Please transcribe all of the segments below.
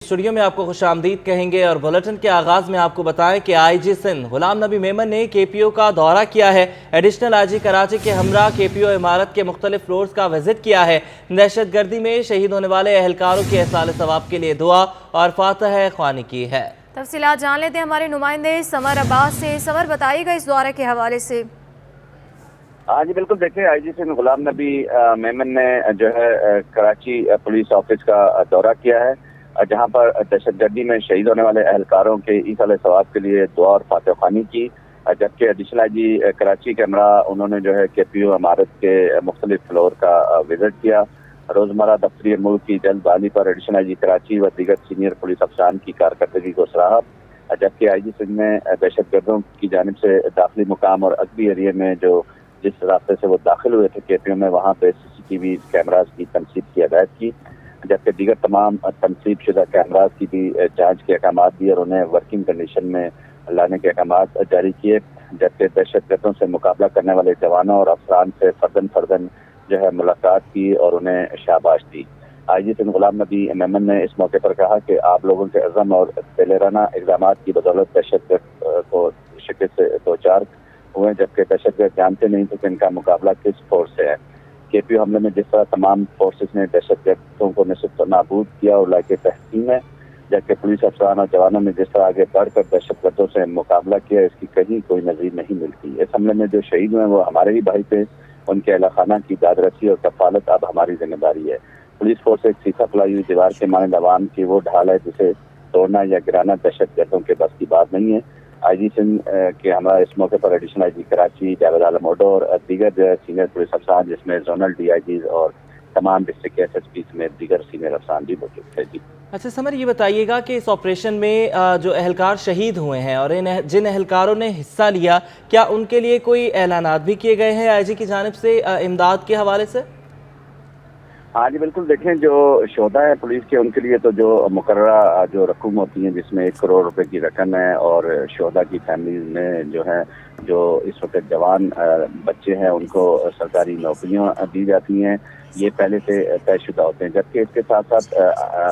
Studio में आपको खुशामदीद कहेंगे और बुलेटिन के आगाज में आपको बताएं कि आईजी सिंध गुलाम नबी मेमन ने केपीओ का दौरा किया है। एडिशनल आईजी कराची के हमरा केपीओ इमारत के मुख्तलिफ फ्लोर्स का विजिट किया है। दहशत गर्दी में शहीद होने वाले अहलकारों के एहसाल सवाब के लिए दुआ और फातह ख्वानी की है। तफसीलात जान लेते हैं हमारे नुमाइंदे समर अब्बास से। समर, बताइएगा इस दौरे के हवाले से। हाँ जी बिल्कुल, देखिए आईजी सिंध गुलाम नबी मेमन ने जो है कराची पुलिस ऑफिस का दौरा किया है, जहां पर दहशतगर्दी में शहीद होने वाले अहलकारों के ईसाल सवाब के लिए दुआ और फातह ख्वानी की। जबकि एडिशनल आईजी कराची के हमरा उन्होंने जो है केपीओ इमारत के मुख्तलिफ फ्लोर का विजिट किया। रोजमर्रा दफ्तरी अमूर की जल्द बहाली पर एडिशनल आईजी कराची व दीगर सीनियर पुलिस अफसरान की कारकर्दगी को सराहा। जबकि आईजी सिंध ने दहशतगर्दों की जानिब से दाखिली मुकाम और अगबी एरिया में जो जिस रास्ते से वो दाखिल हुए थे केपीओ में, वहाँ पे सीसीटीवी कैमराज की तनसीब की हदायत की। जबकि दीगर तमाम तनसीब शुदा कैमराज की भी जांच के अहकाम दिए और उन्हें वर्किंग कंडीशन में लाने के अहकाम जारी किए। जबकि दहशतगर्दों से मुकाबला करने वाले जवानों और अफसरान से फर्दन जो है मुलाकात की और उन्हें शाबाश दी। आईजी सिंध गुलाम नबी मेमन ने इस मौके पर कहा कि आप लोगों के अज़म और दिलेराना इक़दाम की बदौलत दहशतगर्द को शिकस्त से दो चार हुए, जबकि दहशतगर्द जानते नहीं थे कि इनका मुकाबला किस फोर्स से है। केपीओ हमले में जिस तरह तमाम फोर्सेस ने दहशतगर्दों को निश्चित नाबूद किया और लाके तहसीन है, जबकि पुलिस अफसरान और जवानों ने जिस तरह आगे बढ़कर दहशतगर्दों से मुकाबला किया, इसकी कहीं कोई नज़ीर नहीं मिलती। इस हमले में जो शहीद हुए वो हमारे ही भाई थे, उनके अहल खाना की दादरसी और कफालत अब हमारी जिम्मेदारी है। पुलिस फोर्स एक सीधा फैलाई हुई दीवार के मानंद अवाम की वो ढाल है जिसे तोड़ना या गिराना दहशतगर्दों के बस की बात नहीं है। आईजी सिंध के हमारा इस मौके पर एडिशनल आईजी कराची जावेद आलम ओडो और दीगर जो है सीनियर पुलिस अफसरान जिसमें जोनल डीआईजीज और तमाम डिस्ट्रिक्ट एसएसपी समेत दीगर सीनियर अफसरान भी मौजूद थे। जी अच्छा समर, ये बताइएगा कि इस ऑपरेशन में जो अहलकार शहीद हुए हैं और जिन अहलकारों ने हिस्सा लिया, क्या उनके लिए कोई ऐलानात भी किए गए हैं आईजी की जानिब से इमदाद के हवाले से? हाँ जी बिल्कुल, देखें जो शोधा है पुलिस के उनके लिए तो जो मुकर्ररा जो रकम होती है जिसमें 1 करोड़ रुपए की रकम है और शोधा की फैमिलीज में जो है जो इस वक्त जवान बच्चे हैं उनको सरकारी नौकरियां दी जाती हैं, ये पहले से तयशुदा होते हैं। जबकि इसके साथ साथ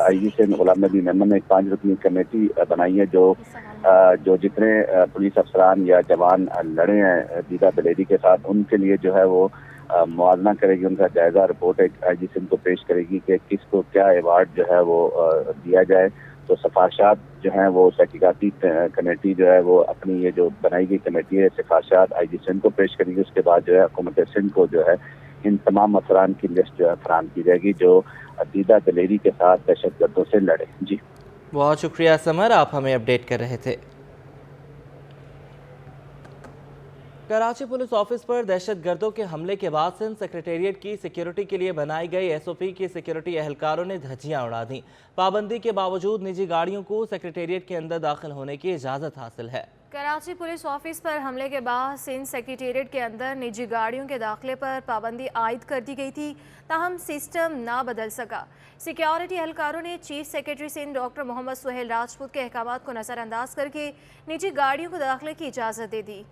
आईजी सिंध गुलाम नबी मेमन ने एक 5 रुकनी कमेटी बनाई है जो जितने पुलिस अफसरान या जवान लड़े हैं दीदा दलेरी के साथ, उनके लिए जो है वो मुआवजा करेगी, उनका जायजा रिपोर्ट एक आईजी सिंध को पेश करेगी कि किसको क्या अवार्ड जो है वो दिया जाए। तो सिफारिशात जो हैं वो तहकीकाती कमेटी जो है वो अपनी ये जो बनाई गई कमेटी है सिफारिशात आईजी सिंध को पेश करेगी। उसके बाद जो है हुकूमत सिंध को जो है इन तमाम अफसरान की लिस्ट जो है फराहम की जाएगी जो दीदा दलेरी के साथ दहशतगर्दों से लड़े। जी बहुत शुक्रिया समर, आप हमें अपडेट कर रहे थे। कराची पुलिस ऑफिस पर दहशतगर्दों के हमले के बाद सिंध सेक्रेटेरिएट की सिक्योरिटी के लिए बनाई गई एसओपी की सिक्योरिटी एहलकारों ने धज्जियां उड़ा दी। पाबंदी के बावजूद निजी गाड़ियों को सेक्रेटेरिएट के अंदर दाखिल होने की इजाज़त हासिल है। कराची पुलिस ऑफिस पर हमले के बाद सिंध सेक्रेटेरिएट के अंदर निजी गाड़ियों के दाखिले पर पाबंदी आयद कर दी गई थी, ताहम सिस्टम ना बदल सका। सिक्योरिटी एहलकारों ने chief secretary Sindh doctor Mohammad Sohail Rajput के अहकामात को नज़रअंदाज करके निजी गाड़ियों को दाखिले की इजाज़त दे दी।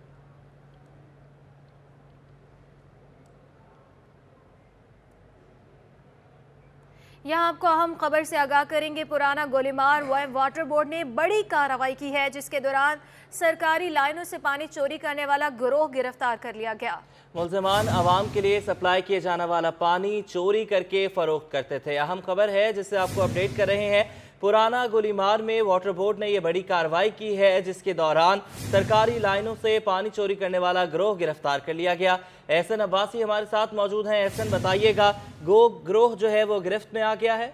यहाँ आपको अहम खबर से आगाह करेंगे। पुराना गोलीमार वाटर बोर्ड ने बड़ी कार्रवाई की है, जिसके दौरान सरकारी लाइनों से पानी चोरी करने वाला गिरोह गिरफ्तार कर लिया गया। मुल्ज़िमान आवाम के लिए सप्लाई किए जाने वाला पानी चोरी करके फरोख्त करते थे। अहम खबर है जिससे आपको अपडेट कर रहे हैं। पुराना गोलीमार में वाटर बोर्ड ने यह बड़ी कार्रवाई की है, जिसके दौरान सरकारी लाइनों से पानी चोरी करने वाला गिरोह गिरफ्तार कर लिया गया। एहसन अब्बासी हमारे साथ मौजूद हैं। एहसन, बताइएगा गिरोह जो है वो गिरफ्त में आ गया है?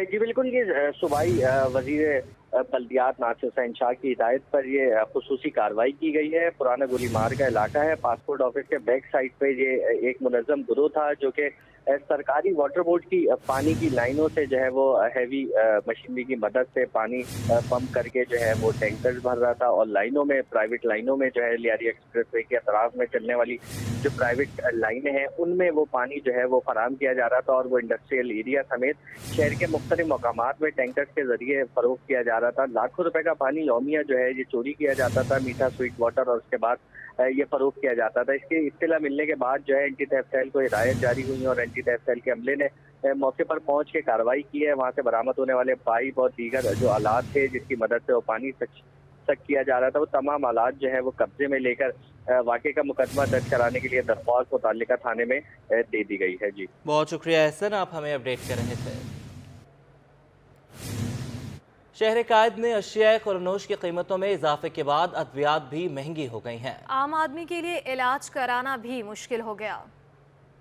जी बिल्कुल, ये सूबाई वजीर बल्दियात नासिर हुसैन शाह की हिदायत पर ये खुसूसी कार्रवाई की गई है। पुराना गोलीमार का इलाका है, पासपोर्ट ऑफिस के बैक साइड पे ये एक मुनज़्ज़म गिरोह था जो कि सरकारी वाटर बोर्ड की पानी की लाइनों से जो है वो हैवी मशीनरी की मदद से पानी पंप करके जो है वो टैंकर्स भर रहा था और लाइनों में प्राइवेट लाइनों में जो है लियारी एक्सप्रेस वे के अतराफ में चलने वाली जो प्राइवेट लाइनें हैं उनमें वो पानी जो है वो फराहम किया जा रहा था और वो इंडस्ट्रियल एरिया समेत शहर के मुख्तलिफ मकामात में टैंकर्स के जरिए फरोख्त किया जा रहा था। लाखों रुपए का पानी यौमिया जो है ये चोरी किया जाता था, मीठा स्वीट वाटर और उसके बाद ये फरोख्त किया जाता था। इसकी इत्तला मिलने के बाद जो है एंटी थेफ्ट सेल को हिदायत जारी हुई और एंटी थेफ्ट सेल के अमले ने मौके पर पहुंच के कार्रवाई की है। वहां से बरामद होने वाले पाइप और दीगर जो आलात थे जिसकी मदद से वो पानी तक किया जा रहा था, वो तमाम आलात जो है वो कब्जे में लेकर वाक़े का मुकदमा दर्ज कराने के लिए दरख्वास्त मुतल्लिका थाने में दे दी गई है। जी बहुत शुक्रिया एहसन, आप हमें अपडेट कर रहे थे। शहर कायद में अशिया खुरनोश की कीमतों में इजाफे के बाद अद्वियात भी महंगी हो गई हैं। आम आदमी के लिए इलाज कराना भी मुश्किल हो गया।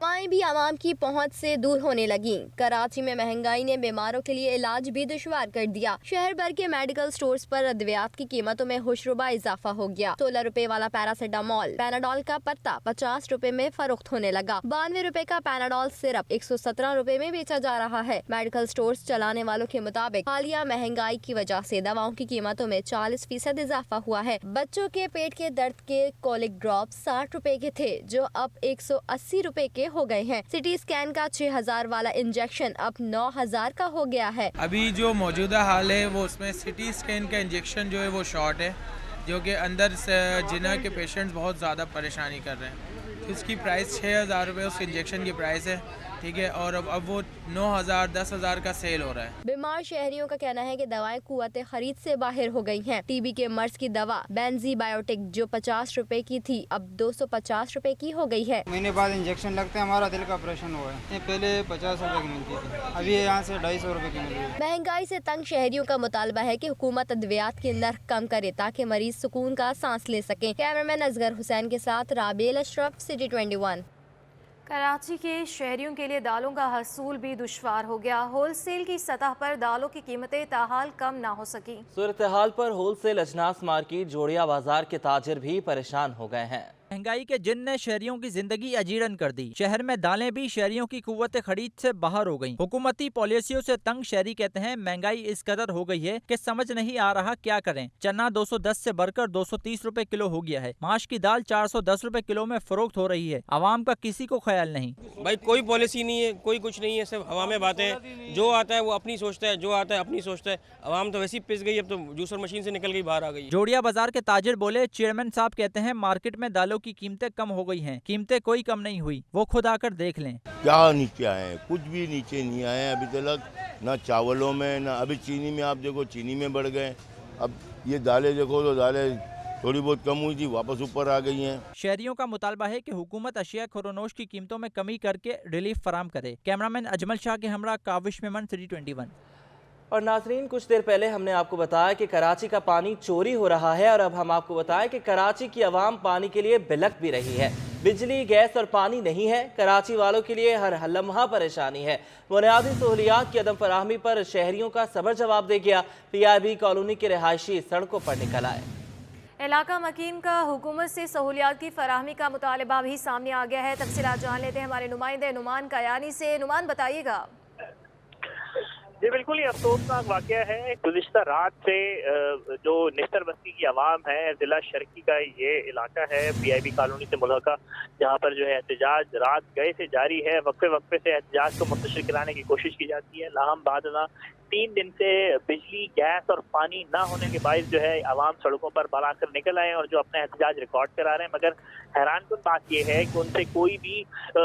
दवाएं भी आवाम की पहुंच से दूर होने लगी। कराची में महंगाई ने बीमारों के लिए इलाज भी दुश्वार कर दिया। शहर भर के मेडिकल स्टोर्स पर अद्वियात की कीमतों में होशरुबा इजाफा हो गया। 16 रुपए वाला पैरासिटामोल पैनाडोल का पत्ता 50 रुपए में फरोख्त होने लगा। 92 रुपए का पैनाडोल सिरप 117 रुपए में बेचा जा रहा है। मेडिकल स्टोर्स चलाने वालों के मुताबिक हालिया महंगाई की वजह से दवाओं की कीमतों में 40% इजाफा हुआ है। बच्चों के पेट के दर्द के कोलिक ड्रॉप 60 रुपए के थे जो अब 180 रुपए के हो गए हैं। सिटी स्कैन का 6000 वाला इंजेक्शन अब 9000 का हो गया है। अभी जो मौजूदा हाल है वो उसमें सिटी स्कैन का इंजेक्शन जो है वो शॉर्ट है, जो कि अंदर से जिना के पेशेंट्स बहुत ज़्यादा परेशानी कर रहे हैं। तो इसकी प्राइस 6000 रुपये उस इंजेक्शन की प्राइस है, ठीक है, और अब वो 9000 10,000 का सेल हो रहा है। बीमार शहरियों का कहना है कि दवाएं कुव्वत खरीद से बाहर हो गई हैं। टीबी के मर्ज की दवा बेंजीबायोटिक जो 50 रुपए की थी अब 250 रुपए की हो गई है। महीने बाद इंजेक्शन लगते हैं। हमारा दिल का ऑपरेशन हुआ है, ये पहले 50 रुपए की मिलती थी, अभी यहाँ से 250 रुपए की मिल रही है। महंगाई से तंग शहरियों का मुतालबा है कि हुकूमत अद्वियात के नर्ख कम करे ताकि मरीज सुकून का सांस ले सकें। कैमरामैन असगर हुसैन के साथ राबेल अशरफ, सिटी 21। कराची के शहरियों के लिए दालों का हसूल भी दुश्वार हो गया। होलसेल की सतह पर दालों की कीमतें ताहाल कम ना हो सकी। सूरत हाल पर होलसेल अजनास मार्केट जोड़िया बाजार के ताजिर भी परेशान हो गए हैं। महंगाई के जिन ने शहरियों की जिंदगी अजीरन कर दी। शहर में दालें भी शहरियों की कुव्वत खरीद से बाहर हो गईं। हुकूमती पॉलिसियों से तंग शहरी कहते हैं महंगाई इस कदर हो गई है कि समझ नहीं आ रहा क्या करें। चना 210 से बढ़कर 230 रुपए किलो हो गया है। माश की दाल 410 रुपए किलो में फरोख्त हो रही है। आवाम का किसी को ख्याल नहीं। भाई कोई पॉलिसी नहीं है, कोई कुछ नहीं है, सब हवा में बातें। जो आता है वो अपनी सोचता है, जो आता है अपनी सोचता है। आवाम तो वैसे ही पिस गई, अब तो जूसर मशीन से निकल गई, बाहर आ गई। जोड़िया बाजार के ताजिर बोले, चेयरमैन साहब कहते हैं मार्केट में दालों की कीमतें कम हो गई हैं। कीमतें कोई कम नहीं हुई, वो खुद आकर देख लें। क्या नीचे आए हैं? कुछ भी नीचे नहीं आए हैं अभी तक, ना चावलों में, ना अभी चीनी में। आप देखो चीनी में बढ़ गए। अब ये दालें देखो तो दालें थोड़ी बहुत कम हुई थी, वापस ऊपर आ गई हैं। शहरियों का मुतालबा है कि हुकूमत अशिया खुरनोश की कीमतों में कमी करके रिलीफ फराम करे। कैमरामैन अजमल शाह के हमरा काविश मेमन, सिटी 21। और नाजरीन, कुछ देर पहले हमने आपको बताया कि कराची का पानी चोरी हो रहा है, और अब हम आपको बताएं कि कराची की आवाम पानी के लिए बिलख भी रही है। बिजली, गैस और पानी नहीं है। कराची वालों के लिए हर लम्हा परेशानी है। बुनियादी सहूलियात की अदम फराहमी पर शहरियों का सबर जवाब दे गया। PIB कॉलोनी के रिहायशी सड़कों पर निकल आए। इलाका मकीन का हुकूमत से सहूलियात की फराहमी का मुतालबा भी सामने आ गया है। तफसीलात जान लेते हैं हमारे नुमाइंदे नुमान कयानी से। नुमान, बताइएगा। जी बिल्कुल, ये अफसोसनाक वाक़या है। गुज़िश्ता रात से जो निस्तर बस्ती की आवाम है, ज़िला शर्की का ये इलाका है PIB कॉलोनी से मुल्हका, जहाँ पर जो है एहतजाज रात गए से जारी है। वक्फे वक्फे से एहतजाज को मुंतशिर कराने की कोशिश की जाती है। लाहम बादना 3 दिन से बिजली, गैस और पानी ना होने के बायस जो है आवाम सड़कों पर बड़ा कर निकल आए और जो अपना एहतजाज रिकॉर्ड करा रहे हैं। मगर हैरानकुन बात यह है कि उनसे कोई भी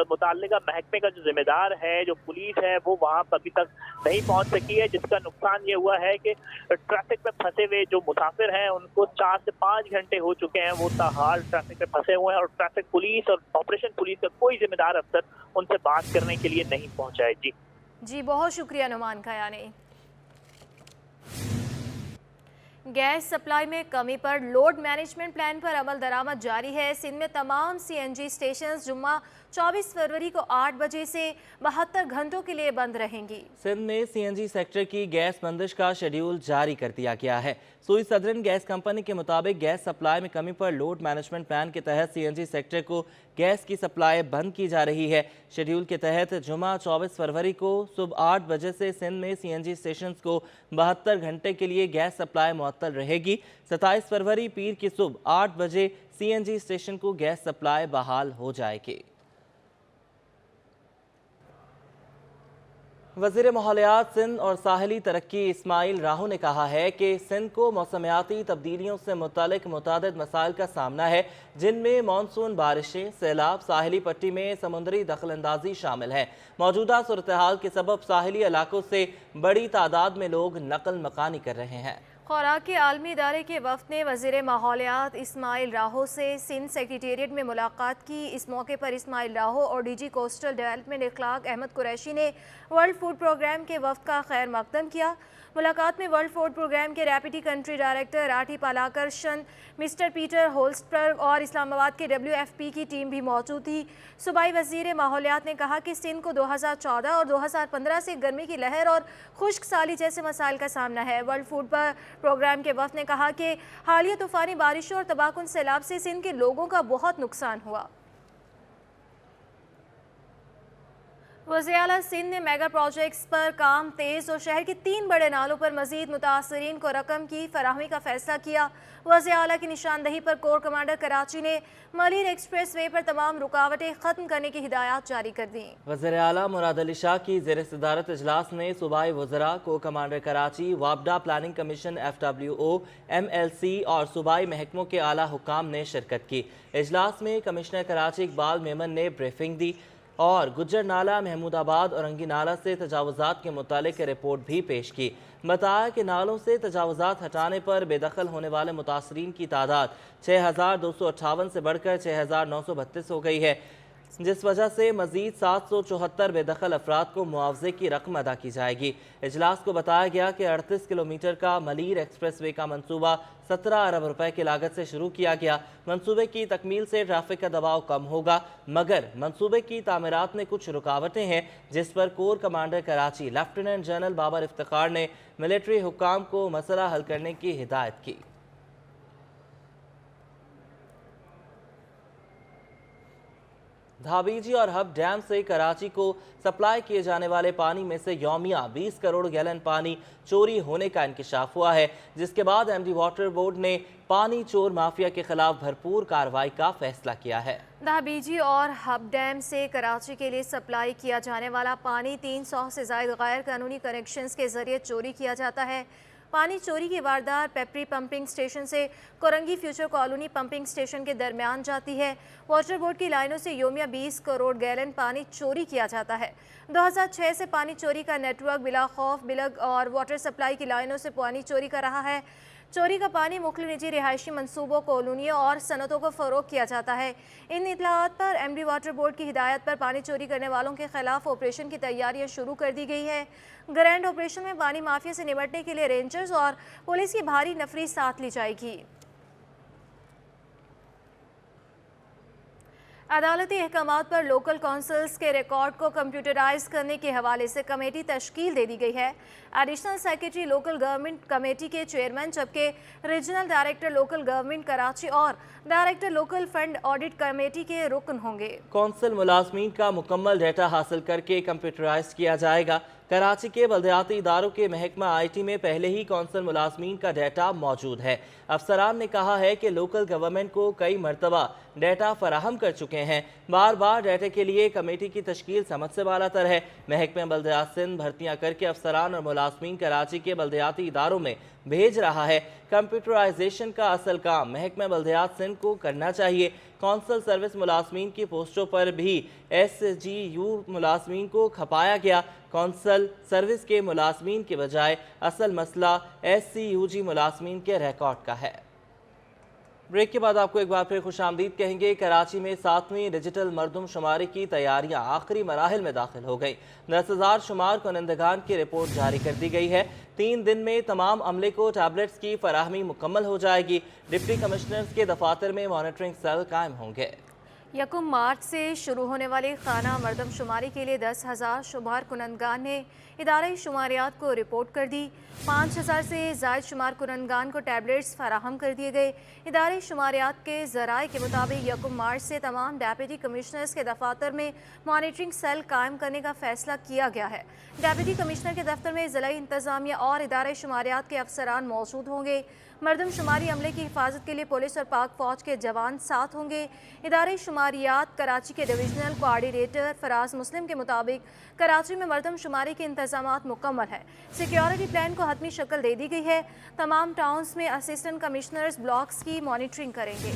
मुताल्लिका महकमे का जो जिम्मेदार है, जो पुलिस है, वो वहाँ पर अभी तक नहीं पहुँच सकी है। जिसका नुकसान ये हुआ है कि ट्रैफिक में फंसे हुए जो मुसाफिर हैं उनको 4 से 5 घंटे हो चुके हैं, वो ताहाल ट्रैफिक में फंसे हुए हैं और ट्रैफिक पुलिस और ऑपरेशन पुलिस का कोई जिम्मेदार अफसर उनसे बात करने के लिए नहीं पहुँचा है। जी बहुत शुक्रिया नुमान खयानी। गैस सप्लाई में कमी पर लोड मैनेजमेंट प्लान पर अमल दरामद जारी है। सिंध में तमाम CNG स्टेशन जुम्मा 24 फरवरी को 8 बजे से 72 घंटों के लिए बंद रहेंगी। सिंध में CNG सेक्टर की गैस बंदिश का शेड्यूल जारी कर दिया गया है। सुई सदरन गैस कंपनी के मुताबिक गैस सप्लाई में कमी पर लोड मैनेजमेंट प्लान के तहत CNG सेक्टर को गैस की सप्लाई बंद की जा रही है। शेड्यूल के तहत जुमा 24 फरवरी को सुबह 8 बजे से सिंध में CNG स्टेशन को 72 घंटे के लिए गैस सप्लाई मुअत्तल रहेगी। 27 फरवरी पीर की सुबह 8 बजे CNG स्टेशन को गैस सप्लाई बहाल हो जाएगी। वज़ीर माहौलियात सिंध और साहिली तरक्की इस्माइल राहू ने कहा है कि सिंध को मौसमियाती तब्दीलियों से मुतालिक मुतादिद मसाइल का सामना है, जिनमें मानसून बारिशें, सैलाब, साहिली पट्टी में समुद्री दखलंदाजी शामिल है। मौजूदा सूरत हाल के सबब साहिली इलाकों से बड़ी तादाद में लोग नकल मकानी कर रहे हैं। खुराक के आलमी इदारे के वफ़द ने वज़ीर माहौलियात इस्माइल राहो से सिंध सेक्रेटेरिएट में मुलाकात की। इस मौके पर इस्माइल राहो और डीजी कोस्टल डेवलपमेंट इखलाक अहमद कुरैशी ने वर्ल्ड फूड प्रोग्राम के वफ़द का खैर मकदम किया। मुलाकात में वर्ल्ड फूड प्रोग्राम के डेप्यूटी कंट्री डायरेक्टर राठी पालाकर्षण, मिस्टर पीटर होल्स्टबर्ग और इस्लामाबाद के WFP की टीम भी मौजूद थी। सूबाई वज़ीर माहौलियात ने कहा कि सिंध को 2014 और 2015 से गर्मी की लहर और खुश्क साली जैसे मसाइल का सामना है। वर्ल्ड फूड प्रोग्राम के वफ़द ने कहा कि हालिया तूफ़ानी बारिशों और तबाहकुन सैलाब से सिंध के लोगों का बहुत नुकसान हुआ। वज़ीर आला सिंध ने मेगा प्रोजेक्ट्स पर काम तेज़ और शहर के 3 बड़े नालों पर मज़ीद मुतासरीन को रकम की फराहमी का फैसला किया। वज़ीर आला की निशानदही पर कोर कमांडर कराची ने मलीर एक्सप्रेस वे पर तमाम रुकावटें ख़त्म करने की हिदायत जारी कर दी। वज़ीर आला मुराद अली शाह की ज़ेर सदारत इजलास में सूबाई वज़रा, को कमांडर कराची, वापडा प्लानिंग कमीशन, FWO, MLC और सूबाई महकमों के आला हुक्काम ने शिरकत की। इजलास में कमिश्नर कराची इकबाल मेमन ने ब्रीफिंग दी और गुज्जर नाला, महमूदाबाद और अंगी नाला से तजावुज़ात के मुतालिक रिपोर्ट भी पेश की। बताया कि नालों से तजावुज़ात हटाने पर बेदखल होने वाले मुतासरीन की तादाद 6258 से बढ़कर 6932 हो गई है, जिस वजह से मज़ीद 774 बेदखल अफराद को मुआवजे की रकम अदा की जाएगी। इजलास को बताया गया कि 38 किलोमीटर का मलीर एक्सप्रेस वे का मंसूबा 17 अरब रुपए की लागत से शुरू किया गया। मंसूबे की तकमील से ट्रैफिक का दबाव कम होगा, मगर मंसूबे की तामीरात में कुछ रुकावटें हैं, जिस पर corps commander Karachi lieutenant general Babar Iftikhar ने मिलिट्री हुक्काम को मसला हल करने की हिदायत की। धाबीजी और हब डैम से कराची को सप्लाई किए जाने वाले पानी में से यौमिया 20 करोड़ गैलन पानी चोरी होने का इंकशाफ हुआ है, जिसके बाद MD वाटर बोर्ड ने पानी चोर माफिया के खिलाफ भरपूर कार्रवाई का फैसला किया है। धाबीजी और हब डैम से कराची के लिए सप्लाई किया जाने वाला पानी 300 से ज़ायद गैर कानूनी कनेक्शंस के जरिए चोरी किया जाता है। पानी चोरी की वारदात पेपरी पंपिंग स्टेशन से Korangi future colony pumping station के दरमियान जाती है। वाटर बोर्ड की लाइनों से योमिया 20 करोड़ गैलन पानी चोरी किया जाता है। 2006 से पानी चोरी का नेटवर्क बिला खौफ, बिलग और वाटर सप्लाई की लाइनों से पानी चोरी कर रहा है। चोरी का पानी मुख्तलिफ निजी रिहायशी मनसूबों, कॉलोनियों और सनतों को फ़रोग किया जाता है। इन इतलात पर MD वाटर बोर्ड की हिदायत पर पानी चोरी करने वालों के खिलाफ ऑपरेशन की तैयारियां शुरू कर दी गई है। ग्रैंड ऑपरेशन में पानी माफिया से निपटने के लिए रेंजर्स और पुलिस की भारी नफरी साथ ली जाएगी। अदालती अहकामात पर लोकल काउंसिल्स के रिकॉर्ड को कंप्यूटराइज करने के हवाले से कमेटी तश्कील दे दी गई है। Additional secretary local government committee के चेयरमैन, जबकि regional director local government Karachi और director local fund audit committee के रुकन होंगे। कौंसिल मुलाजमीन का मुकम्मल डेटा हासिल करके कंप्यूटराइज किया जाएगा। कराची के बल्दियाती इदारों के महकमा IT में पहले ही कौंसिल मुलाजमीन का डेटा मौजूद है। अफसरान ने कहा है कि लोकल गवर्नमेंट को कई मरतबा डेटा फराहम कर चुके हैं। बार बार डेटा के लिए कमेटी की तश्कील समझ से बालातर है। महकमा बल्दियात सिंध भर्तियाँ करके अफसरान और मुलाजमीन कराची के बल्दियाती इदारों में भेज रहा है। कंप्यूटराइजेशन का असल काम महकमा बल्दियात सिंध को करना चाहिए। कौंसल सर्विस मुलाजमीन की पोस्टों पर भी SGU मुलाजमीन को खपाया गया। कौंसल सर्विस के मुलाजमीन के बजाय असल मसला SCUG मुलाजमीन के रिकॉर्ड का है। ब्रेक के बाद आपको एक बार फिर खुशामदीद कहेंगे। कराची में 7वीं डिजिटल मरदम शुमारी की तैयारियां आखिरी मराहिल में दाखिल हो गई। 10,000 शुमार कुनंदगान की रिपोर्ट जारी कर दी गई है। 3 दिन में तमाम अमले को टैबलेट्स की फराहमी मुकम्मल हो जाएगी। डिप्टी कमिश्नर्स के दफातर में मॉनिटरिंग सेल कायम होंगे। 1 मार्च से शुरू होने वाली खाना मरदम शुमारी के लिए 10,000 शुमार कुनंदगान ने इदारे शुमारियात को रिपोर्ट कर दी। 5,000 से ज़ायद शुमार कुनंदगान को टैबलेट्स फराहम कर दिए गए। इदारे शुमारियात के ज़राए के मुताबिक 1 मार्च से तमाम डेप्यूटी कमिश्नर्स के दफातर में मॉनिटरिंग सेल कायम करने का फैसला किया गया है। डेप्यूटी कमिश्नर के दफ्तर में ज़िलाई इंतज़ामिया और इदारे शुमारियात के अफसरान मौजूद होंगे। मरदम शुमारी अमले की हिफाजत के लिए पुलिस और पाक फौज के जवान साथ होंगे। इदारे शुमारियात कराची के डिविजनल कोऑर्डिनेटर फराज मुस्लिम के मुताबिक कराची में मरदम शुमारी के इंतजामात मुकम्मल है। सिक्योरिटी प्लान को हतमी शक्ल दे दी गई है। तमाम टाउन्स में असिस्टेंट कमिश्नर्स ब्लॉक्स की मॉनिटरिंग करेंगे।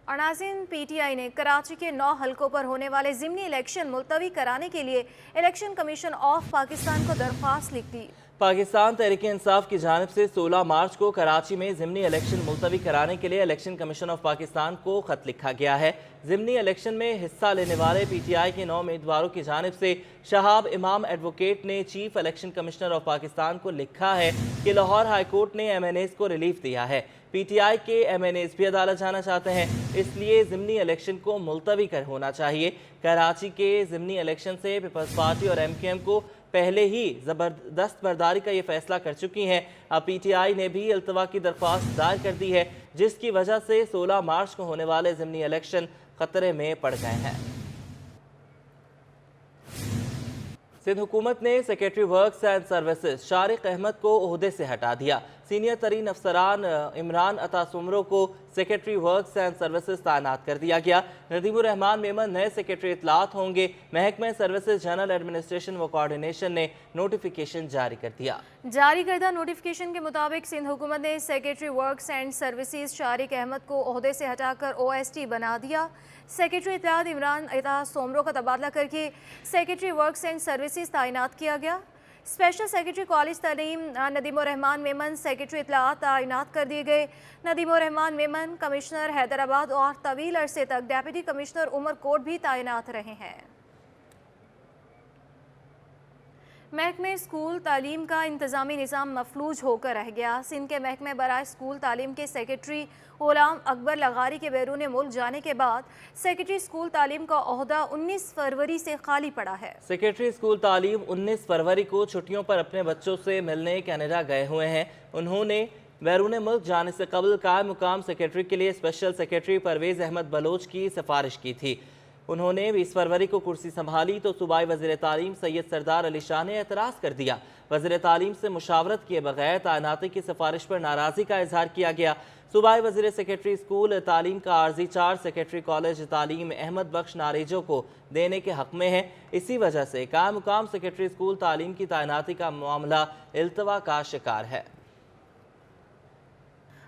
और नाज़रीन, PTI ने कराची के 9 हलकों पर होने वाले ज़िमनी इलेक्शन मुलतवी कराने के लिए इलेक्शन कमीशन ऑफ पाकिस्तान को दरख्वास्त लिख दी। पाकिस्तान तहरीक इंसाफ की जानिब से 16 मार्च को कराची में ज़िमनी इलेक्शन मुलतवी कराने के लिए इलेक्शन कमीशन ऑफ पाकिस्तान को ख़त लिखा गया है। ज़िमनी इलेक्शन में हिस्सा लेने वाले PTI के 9 उम्मीदवारों की जानिब से शहाब इमाम एडवोकेट ने chief election commissioner of Pakistan को लिखा है कि लाहौर हाई कोर्ट ने MNAs को रिलीफ दिया है। PTI के MNAs भी अदालत जाना चाहते हैं, इसलिए ज़िमनी इलेक्शन को मुलतवी कर होना चाहिए। कराची के ज़िमनी इलेक्शन से पीपल्स पार्टी और MQM को पहले ही ज़बरदस्त बर्दारी का ये फैसला कर चुकी हैं। अब PTI ने भी अल्तवा की दरख्वास्त दायर कर दी है, जिसकी वजह से 16 मार्च को होने वाले ज़िमनी इलेक्शन खतरे में पड़ गए हैं। सिंध हुकूमत ने secretary works and services Shariq Ahmed को ओहदे से हटा दिया। सीनियर तरीन अफसरान इमरान अता सुमरो को सेक्रेटरी वर्क्स एंड सर्विसेज तैनात कर दिया गया। नदीमुर रहमान मेमन नए सेक्रेटरी इत्तलात होंगे। महकमा सर्विसेज जनरल एडमिनिस्ट्रेशन व कोऑर्डिनेशन ने नोटिफिकेशन जारी कर दिया। जारी करदा नोटिफिकेशन के मुताबिक सिंध हुकूमत ने secretary works and services Shariq Ahmed को ओहदे से हटाकर OST बना दिया। सेक्रेटरी इत्तलात इमरान अता सोमरो का तबादला करके सेक्रेटरी वर्क्स एंड सर्विसेज तैनात किया गया। स्पेशल सेक्रेटरी कॉलेज तालीम नदीमुर रहमान मेमन सेक्रेटरी इत्तलात तैनात कर दिए गए। नदीमुर रहमान मेमन कमिश्नर हैदराबाद और तवील अरसे तक डेप्यूटी कमिश्नर उमरकोट भी तैनात रहे हैं। महकमे स्कूल तालीम का इंतज़ामी निज़ाम मफलूज होकर रह गया। सिंध के महकमे बराए स्कूल तालीम के सेक्रेटरी गुलाम अकबर लगारी के बैरून मुल्क जाने के बाद सेक्रेटरी स्कूल तालीम का ओहदा 19 फरवरी से खाली पड़ा है। सेक्रेटरी स्कूल तालीम 19 फरवरी को छुट्टियों पर अपने बच्चों से मिलने कनाडा गए हुए हैं। उन्होंने बैरून मुल्क जाने से कबल कायम मुकाम सेक्रेटरी के लिए स्पेशल सेक्रेटरी परवेज़ अहमद बलोच की सिफारिश की थी। उन्होंने 20 फरवरी को कुर्सी संभाली तो सूबाई वज़ीर तालीम सैयद सरदार अली शाह ने एतराज़ कर दिया। वज़ीर तालीम से मुशावरत किए बगैर तैनाती की सिफारिश पर नाराज़गी का इजहार किया गया। सूबाई वज़ीर सेक्रेटरी स्कूल तालीम का आर्जी चार्ज सेक्रेटरी कॉलेज तालीम अहमद बख्श नारेजो को देने के हक़ में है। इसी वजह से कायम मुकाम सेक्रेटरी स्कूल तालीम की तैनाती का मामला इल्तवा का शिकार है।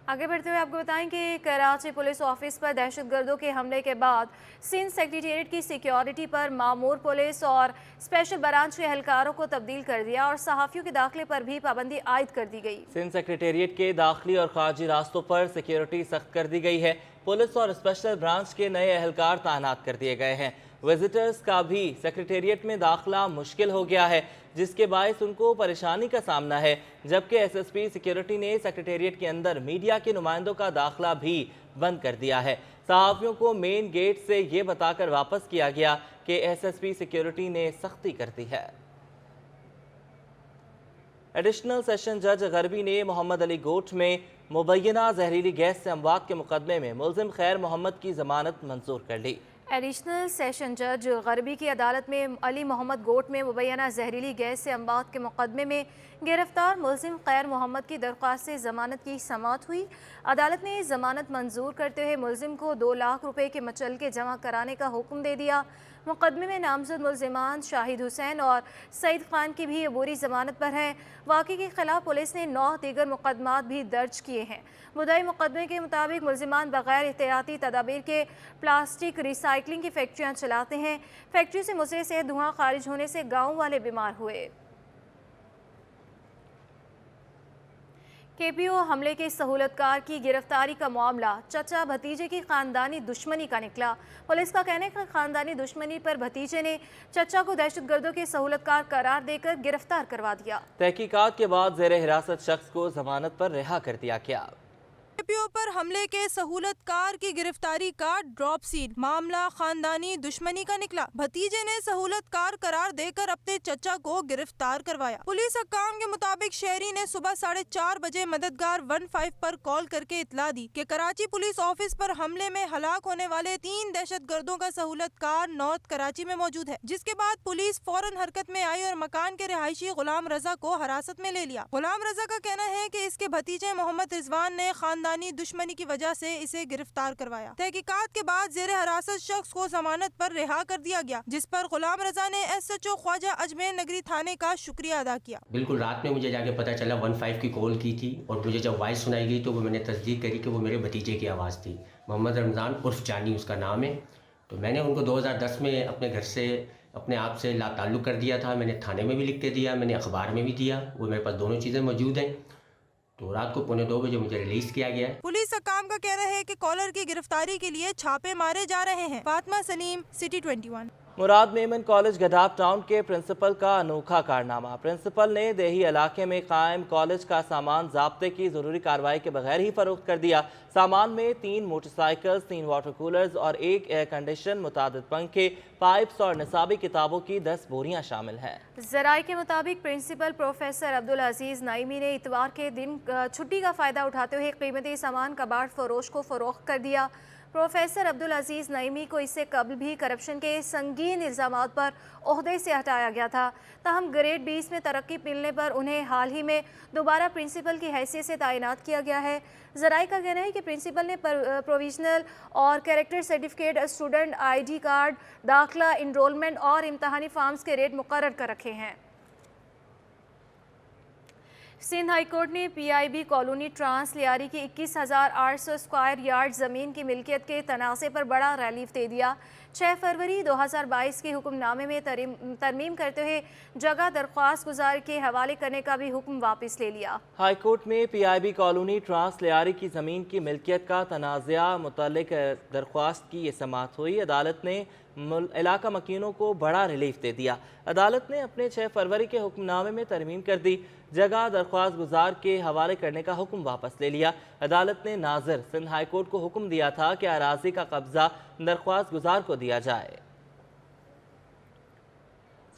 आगे बढ़ते हुए आपको बताएं कि कराची पुलिस ऑफिस पर दहशतगर्दों के हमले के बाद सिंध सेक्रेटेरिएट की सिक्योरिटी पर मामूर पुलिस और स्पेशल ब्रांच के एहलकारों को तब्दील कर दिया और सहाफ़ियों के दाखिले पर भी पाबंदी आयद कर दी गई। सिंध सेक्रेटेरिएट के दाखिली और खारजी रास्तों पर सिक्योरिटी सख्त कर दी गई है। पुलिस और स्पेशल ब्रांच के नए एहलकार तैनात कर दिए गए हैं। विजिटर्स का भी सेक्रेटेरिएट में दाखिला मुश्किल हो गया है, जिसके बायस उनको परेशानी का सामना है। जबकि SSP सिक्योरिटी ने सेक्रेटेरिएट के अंदर मीडिया के नुमाइंदों का दाखिला भी बंद कर दिया है। सहाफ़ियों को मेन गेट से ये बताकर वापस किया गया कि SSP सिक्योरिटी ने सख्ती कर दी है। एडिशनल सेशन जज गरबी ने मोहम्मद अली गोट में मुबैना जहरीली गैस से अमवात के मुकदमे में मुलजिम खैर मोहम्मद की जमानत मंजूर कर ली। एडिशनल सेशन जज गरबी की अदालत में अली मोहम्मद गोट में मुबैना जहरीली गैस से अमवात के मुकदमे में गिरफ्तार मुलजिम खैर मोहम्मद की दरख्वास्त से ज़मानत की समाअत हुई। अदालत ने ज़मानत मंजूर करते हुए मुलजिम को 2 लाख रुपए के मचलके जमा कराने का हुक्म दे दिया। मुकदमे में नामजद मुलजिमान शाहिद हुसैन और सईद खान की भी अबूरी ज़मानत पर हैं। वाक़े के खिलाफ पुलिस ने 9 दीगर मुकदमात भी दर्ज किए हैं। मुद्दई मुकदमे के मुताबिक मुलजिमान बगैर एहतियाती तदाबीर के प्लास्टिक रिसाइकलिंग की फैक्ट्रियाँ चलाते हैं। फैक्ट्री से मुसरे से धुआं खारिज होने से गाँव वाले बीमार हुए। KPO हमले के सहूलतकार की गिरफ्तारी का मामला चचा भतीजे की खानदानी दुश्मनी का निकला। पुलिस का कहना है कि खानदानी दुश्मनी पर भतीजे ने चचा को दहशतगर्दों के सहूलतकार करार देकर गिरफ्तार करवा दिया। तहकीकात के बाद जेर हिरासत शख्स को जमानत पर रिहा कर दिया गया। KPO पर हमले के सहूलतकार की गिरफ्तारी का ड्रॉप सीड मामला खानदानी दुश्मनी का निकला। भतीजे ने सहूलतकार करार देकर अपने चचा को गिरफ्तार करवाया। पुलिस हकाम के मुताबिक शहरी ने सुबह 4:30 बजे मददगार 15 पर कॉल करके इतला दी कि कराची पुलिस ऑफिस पर हमले में हलाक होने वाले 3 दहशतगर्दों का सहूलतकार नॉर्थ कराची में मौजूद है। जिसके बाद पुलिस फौरन हरकत में आई और मकान के रिहायशी गुलाम रजा को हिरासत में ले लिया। गुलाम रजा का कहना है कि इसके भतीजे मोहम्मद रिजवान ने खानदानी खानदानी दुश्मनी की वजह से इसे गिरफ्तार करवाया। तहकीकात के बाद जेर हिरासत शख्स को जमानत पर रिहा कर दिया गया, जिस पर गुलाम रजा ने SHO ख्वाजा अजमेर नगरी थाने का शुक्रिया अदा किया। बिल्कुल रात में मुझे जाके पता चला 15 की कॉल की थी और मुझे जब वॉइस सुनाई गई तो वो मैंने तस्दीक करी कि वो मेरे भतीजे की आवाज़ थी। मोहम्मद रमज़ान उर्फ जानी उसका नाम है। तो मैंने उनको 2010 में अपने घर से अपने आप से लाताल्लुक़ कर दिया था। मैंने थाने में भी लिख के दिया, मैंने अखबार में भी दिया, वो मेरे पास दोनों चीज़ें मौजूद हैं। तो रात को 1:45 बजे मुझे रिलीज़ किया गया है। पुलिस हकाम का कहना है कि कॉलर की गिरफ्तारी के लिए छापे मारे जा रहे हैं। फातिमा सलीम, सिटी 21। मुराद मेमन कॉलेज गदाब टाउन के प्रिंसिपल का अनोखा कारनामा। प्रिंसिपल ने देही इलाके में कायम कॉलेज का सामान ज़ाब्ते की ज़रूरी कार्रवाई के बगैर ही फरोख्त कर दिया। सामान में 3 मोटरसाइकिल्स, 3 वाटर कूलर्स और 1 एयर कंडीशन, मुतादिद पंखे, पाइप्स और निसाबी किताबों की 10 बोरियां शामिल हैं। ज़राए के मुताबिक प्रिंसिपल प्रोफेसर अब्दुल अजीज़ नईमी ने इतवार के दिन छुट्टी का फ़ायदा उठाते हुए कीमती सामान कबाड़ फरोश को फ़रोख्त कर दिया। प्रोफेसर अब्दुल अजीज़ नईमी को इससे कबल भी करप्शन के संगीन इल्ज़ामात पर ओहदे से हटाया गया था। ताहम ग्रेड 20 में तरक्की मिलने पर उन्हें हाल ही में दोबारा प्रिंसिपल की हैसियत से तैनात किया गया है। ज़राए का कहना है कि प्रिंसिपल ने प्रोविजनल और character certificate, student ID card, दाखिला, इनरोलमेंट और इम्तहानी फॉर्म्स के रेट मुकर्रर कर रखे हैं। सिंध हाई कोर्ट ने PIB कॉलोनी ट्रांस लियारी की 21,800 स्क्वायर यार्ड ज़मीन की मिल्कियत के तनाज़े पर बड़ा रिलीफ दे दिया। 6 फरवरी 2022 के हुक्मनामे में तरमीम करते हुए जगह दरख्वास्त गुजार के हवाले करने का भी हुक्म वापस ले लिया। हाई कोर्ट में PIB कॉलोनी ट्रांस लियारी की ज़मीन की मिल्कियत का तनाज़ा मुतल्लिक दरख्वास्त की ये समाअत हुई। अदालत ने इलाका मकीनों को बड़ा रिलीफ दे दिया। अदालत ने अपने 6 फरवरी के हुक्मनामे में तरमीम कर दी। जगह दरख्वास्त गुजार के हवाले करने का हुक्म वापस ले लिया। अदालत ने नाज़र सिंध हाई कोर्ट को हुक्म दिया था कि अराज़ी का कब्जा दरख्वास्त गुजार को दिया जाए।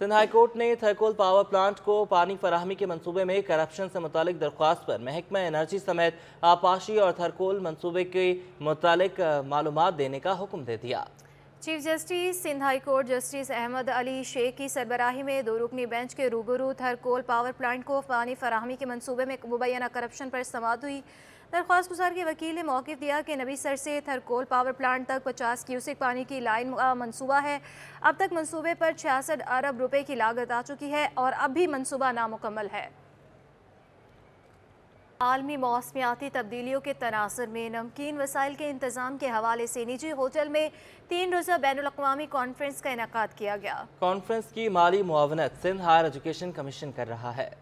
सिंध हाई कोर्ट ने थरकोल पावर प्लांट को पानी फराहमी के मंसूबे में करप्शन से मुतालिक दरख्वास्त पर महकमा एनर्जी समेत आपाशी और थरकोल मंसूबे के मुतालिक मालूमात देने का हुक्म दे दिया। Chief justice Sindh high court justice Ahmed Ali Sheikh की सरबराही में 2 रुकनी बेंच के रूबरू थरकोल पावर प्लांट को पानी फराहमी के मंसूबे में मुबैना करप्शन पर समाअत हुई। दरख्वास्त गुजार के वकील ने मौक़िफ़ दिया कि नबी सर से थरकोल पावर प्लांट तक 50 क्यूसेक पानी की लाइन मंसूबा है। अब तक मंसूबे पर 66 अरब रुपए की लागत आ चुकी है और अब भी मंसूबा नामुकम्मल है। आलमी मौसमियाती तब्दीलियों के तनासर में नमकीन वसाइल के इंतज़ाम के हवाले से निजी होटल में 3 रोज़ा बैनुल-अक़वामी कॉन्फ्रेंस का इनेकाद किया गया। कॉन्फ्रेंस की माली मुआवनत सिंध हायर एजुकेशन कमीशन कर रहा है।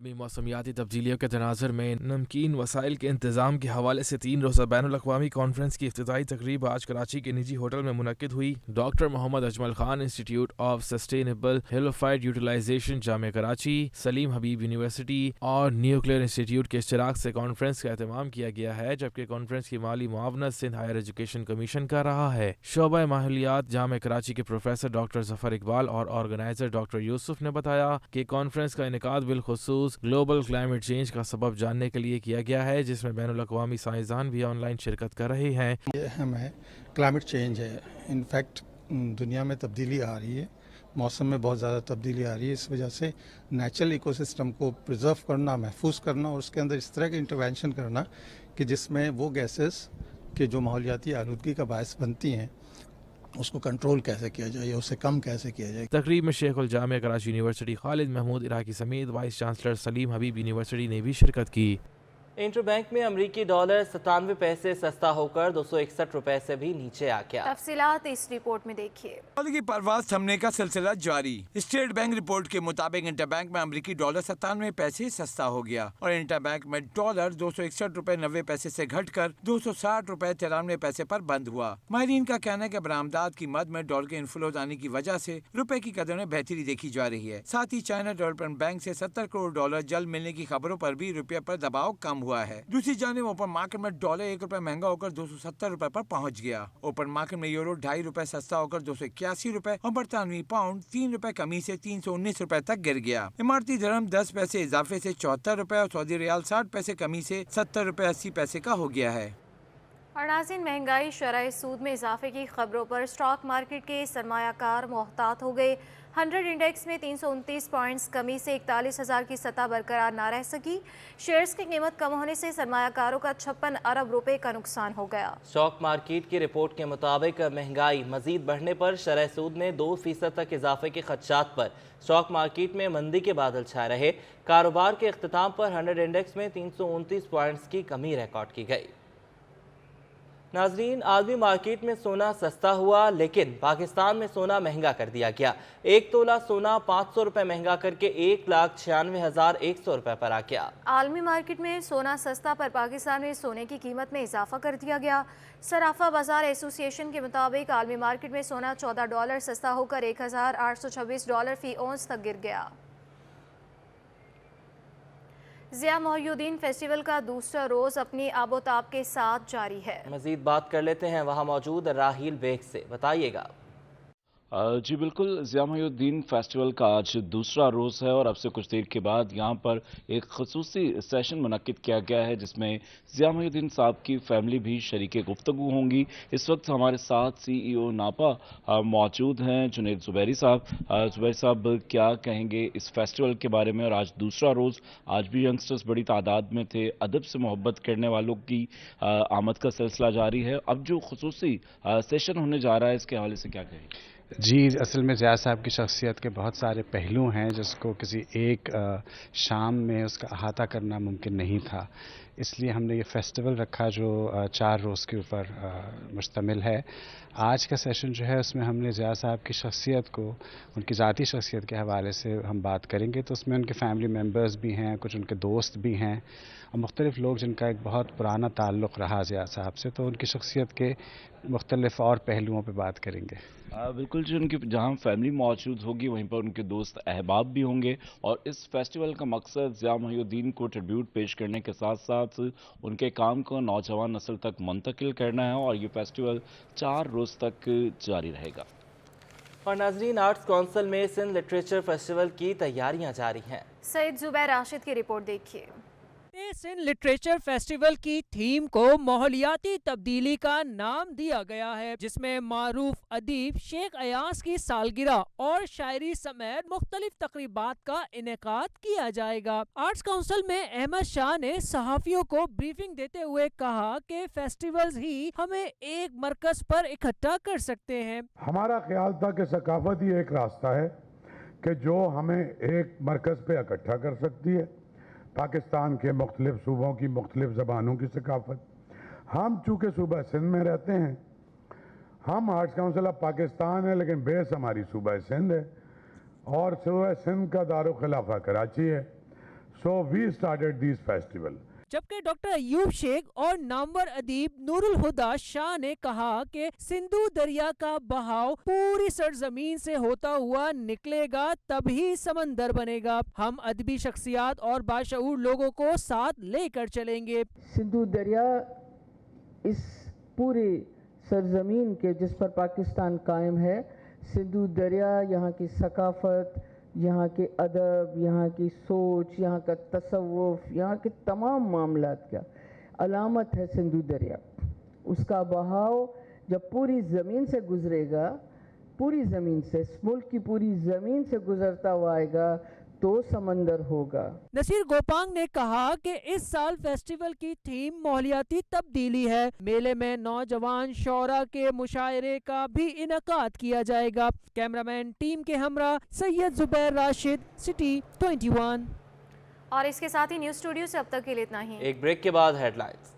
मौसमियाती तब्दीलियों के तनाज़र में नमकीन वसाइल के इंतज़ाम के हवाले से 3 रोज़ा बैनुल-अक़वामी कॉन्फ्रेंस की इफ्तिताई तकरीब आज कराची के निजी होटल में मुनक्किद हुई। Doctor Mohammad Ajmal Khan Institute of Sustainable Halophyte Utilisation Jamia Karachi, Salim Habib University और न्यूक्लियर इंस्टीट्यूट के इश्तिराक से कॉन्फ्रेंस का एहतमाम किया गया है, जबकि कॉन्फ्रेंस की माली मुआवनत सिंध हायर एजुकेशन कमीशन कर रहा है। शोबा माहौलियात जामिया कराची के प्रोफेसर डॉक्टर जफर इकबाल और ऑर्गेनाइजर डॉक्टर यूसुफ ने बताया कि कॉन्फ्रेंस का इनेकाद बिलखुसूस ग्लोबल क्लाइमेट चेंज का सबब जानने के लिए किया गया है, जिसमें बैनुल-अक़वामी साइंसदान भी ऑनलाइन शिरकत कर रहे हैं। ये अहम है, क्लाइमेट चेंज है। इनफैक्ट दुनिया में तब्दीली आ रही है, मौसम में बहुत ज़्यादा तब्दीली आ रही है। इस वजह से नेचुरल इकोसिस्टम को प्रिजर्व करना, महफूज करना और उसके अंदर इस तरह के इंटरवेंशन करना कि जिसमें वो गैसेस के जो माहौलियाती आलूदगी का बायस बनती हैं उसको कंट्रोल कैसे किया जाए, उसे कम कैसे किया जाए। तकरीब में शेखुल जामिया कराची यूनिवर्सिटी खालिद महमूद इराकी समेत vice chancellor Salim Habib university ने भी शिरकत की। इंटरबैंक में अमरीकी डॉलर 97 पैसे सस्ता होकर 261 रुपए से भी नीचे आ गया। तफसीलात इस रिपोर्ट में देखिए। डॉलर की परवाज थमने का सिलसिला जारी। स्टेट बैंक रिपोर्ट के मुताबिक इंटरबैंक में अमरीकी डॉलर 97 पैसे सस्ता हो गया और इंटरबैंक में डॉलर 261 रुपए 90 पैसे से घटकर 260 रुपए 93 पैसे पर बंद हुआ। माहिरीन का कहना है कि बरामदात की मद में डॉलर के इनफ्लोज आने की वजह से रुपए की कदर में बेहतरी देखी जा रही है। साथ ही चाइना डेवलपमेंट बैंक से 70 करोड़ डॉलर जल्द मिलने की खबरों पर भी रुपये पर दबाव कम हुआ है। दूसरी जानिब ओपन मार्केट में डॉलर 1 रुपए महंगा होकर 270 रुपए पर पहुंच गया। ओपन मार्केट में यूरो 2.5 रुपए सस्ता होकर 281 रुपए और बरतानवी पाउंड 3 रुपए कमी से 319 रुपए तक गिर गया। इमारती दिरहम 10 पैसे इजाफे से 74 रुपए और सऊदी रियाल 60 पैसे कमी से 70 रुपए 80 पैसे का हो गया है। और नाज़रीन, महंगाई, शरह सूद में इजाफे की खबरों पर स्टॉक मार्केट के सरमायाकार मोहतात हो गए। 100 इंडेक्स में 329 पॉइंट्स कमी से 41,000 की सतह बरकरार ना रह सकी। शेयर्स की कीमत कम होने से सरमायाकारों का 56 अरब रुपए का नुकसान हो गया। स्टॉक मार्केट की रिपोर्ट के मुताबिक महंगाई मजीद बढ़ने पर शरह सूद में 2% तक इजाफे के खदशात पर स्टॉक मार्केट में मंदी के बादल छाए रहे। कारोबार के इख्तिताम पर 100 इंडेक्स में 329 पॉइंट्स की कमी रिकॉर्ड की गई। नाजरीन, आलमी मार्केट में सोना सस्ता हुआ, लेकिन पाकिस्तान में सोना महंगा कर दिया गया। 1 तोला सोना 500 रुपए महंगा करके 1,96,100 रुपए पर आ गया। आलमी मार्केट में सोना सस्ता पर पाकिस्तान में सोने की कीमत में इजाफा कर दिया गया। सराफा बाजार एसोसिएशन के मुताबिक आलमी मार्केट में सोना $14 सस्ता होकर $1,826 फी औंस तक गिर गया। ज़िया मोहिउद्दीन फेस्टिवल का दूसरा रोज अपनी आबोताब के साथ जारी है। मजीद बात कर लेते हैं वहाँ मौजूद राहील बेग से, बताइएगा। जी बिल्कुल, ज़िया मोहिउद्दीन फेस्टिवल का आज दूसरा रोज़ है और अब से कुछ देर के बाद यहाँ पर एक खसूसी सेशन मुनक्किद किया गया है जिसमें ज़िया मोहिउद्दीन साहब की फैमिली भी शरीक गुफ्तगू होंगी। इस वक्त हमारे साथ CEO नापा मौजूद हैं, जुनैद ज़ुबैरी साहब। ज़ुबैरी साहब, क्या कहेंगे इस फेस्टिवल के बारे में? और आज दूसरा रोज़, आज भी यंगस्टर्स बड़ी तादाद में थे, अदब से मोहब्बत करने वालों की आमद का सिलसिला जारी है। अब जो खसूसी सेशन होने जा रहा है, इसके हवाले से क्या कहेंगे? जी, असल में ज़िया साहब की शख्सियत के बहुत सारे पहलू हैं जिसको किसी एक शाम में उसका अहाता करना मुमकिन नहीं था, इसलिए हमने ये फेस्टिवल रखा जो 4 रोज़ के ऊपर मुश्तमिल है। आज का सेशन जो है उसमें हमने ज़िया साहब की शख्सियत को, उनकी ज़ाती शख्सियत के हवाले से हम बात करेंगे, तो उसमें उनके फैमिली मेम्बर्स भी हैं, कुछ उनके दोस्त भी हैं और मुख्तलिफ़ लोग जिनका एक बहुत पुराना ताल्लुक़ रहा ज़िया साहब से, तो उनकी शख्सियत के मुख्तलिफ़ और पहलुओं पर बात करेंगे। बिल्कुल जी, उनकी जहाँ फैमिली मौजूद होगी वहीं पर उनके दोस्त अहबाब भी होंगे और इस फेस्टिवल का मकसद ज़िया मोहिउद्दीन को ट्रिब्यूट पेश करने के साथ साथ उनके काम को नौजवान नस्ल तक मुंतकिल करना है और ये फेस्टिवल 4 रोज़ तक जारी रहेगा। और नाजरीन, आर्ट्स काउंसिल में सिंध लिटरेचर फेस्टिवल की तैयारियां जारी हैं। सईद जुबैर राशिद की रिपोर्ट देखिए। सिंध लिटरेचर फेस्टिवल की थीम को माहौलियाती तब्दीली का नाम दिया गया है, जिसमें मारूफ अदीब शेख अयास की सालगिरह और शायरी समेत मुख्तलिफ तकरीबात का इनेकाद किया जाएगा। आर्ट्स काउंसिल में अहमद शाह ने सहाफियों को ब्रीफिंग देते हुए कहा कि फेस्टिवल्स ही हमें एक मरकज पर इकट्ठा कर सकते हैं। हमारा ख्याल था कि सकाफत ही एक रास्ता है कि जो हमें एक मरकज पे इकट्ठा कर सकती है। पाकिस्तान के मुख्तलिफ सूबों की मुख्तलिफ ज़बानों की सकाफत। हम चूँकि सूबा सिंध में रहते हैं, हम आर्ट्स काउंसिल ऑफ पाकिस्तान है, लेकिन बेस हमारी सूबा सिंध है और सूबा सिंध का दारुल खिलाफा कराची है। So we started this festival. जबकि डॉक्टर अयूब शेख और नामवर अदीब नूरुल हुदा शाह ने कहा कि सिंधु दरिया का बहाव पूरी सरजमीन से होता हुआ निकलेगा, तभी समंदर बनेगा। हम अदबी शख्सियात और बाशऊर लोगों को साथ लेकर चलेंगे। सिंधु दरिया इस पूरी सरजमीन के जिस पर पाकिस्तान कायम है, सिंधु दरिया यहाँ की सकाफत, यहाँ के अदब, यहाँ की सोच, यहाँ का तसव्वुफ, यहाँ के तमाम मामलात का अलामत है सिंधु दरिया। उसका बहाव जब पूरी ज़मीन से गुज़रेगा, पूरी ज़मीन से, इस मुल्क की पूरी ज़मीन से गुज़रता हुआ आएगा तो समंदर होगा। नसीर गोपांग ने कहा कि इस साल फेस्टिवल की थीम माहौलियाती तब्दीली है। मेले में नौजवान शौरा के मुशायरे का भी इनेकाद किया जाएगा। कैमरामैन टीम के हमरा सैयद जुबैर राशिद, सिटी 21। और इसके साथ ही न्यूज़ स्टूडियो से अब तक के लिए इतना ही। एक ब्रेक के बाद हेडलाइंस।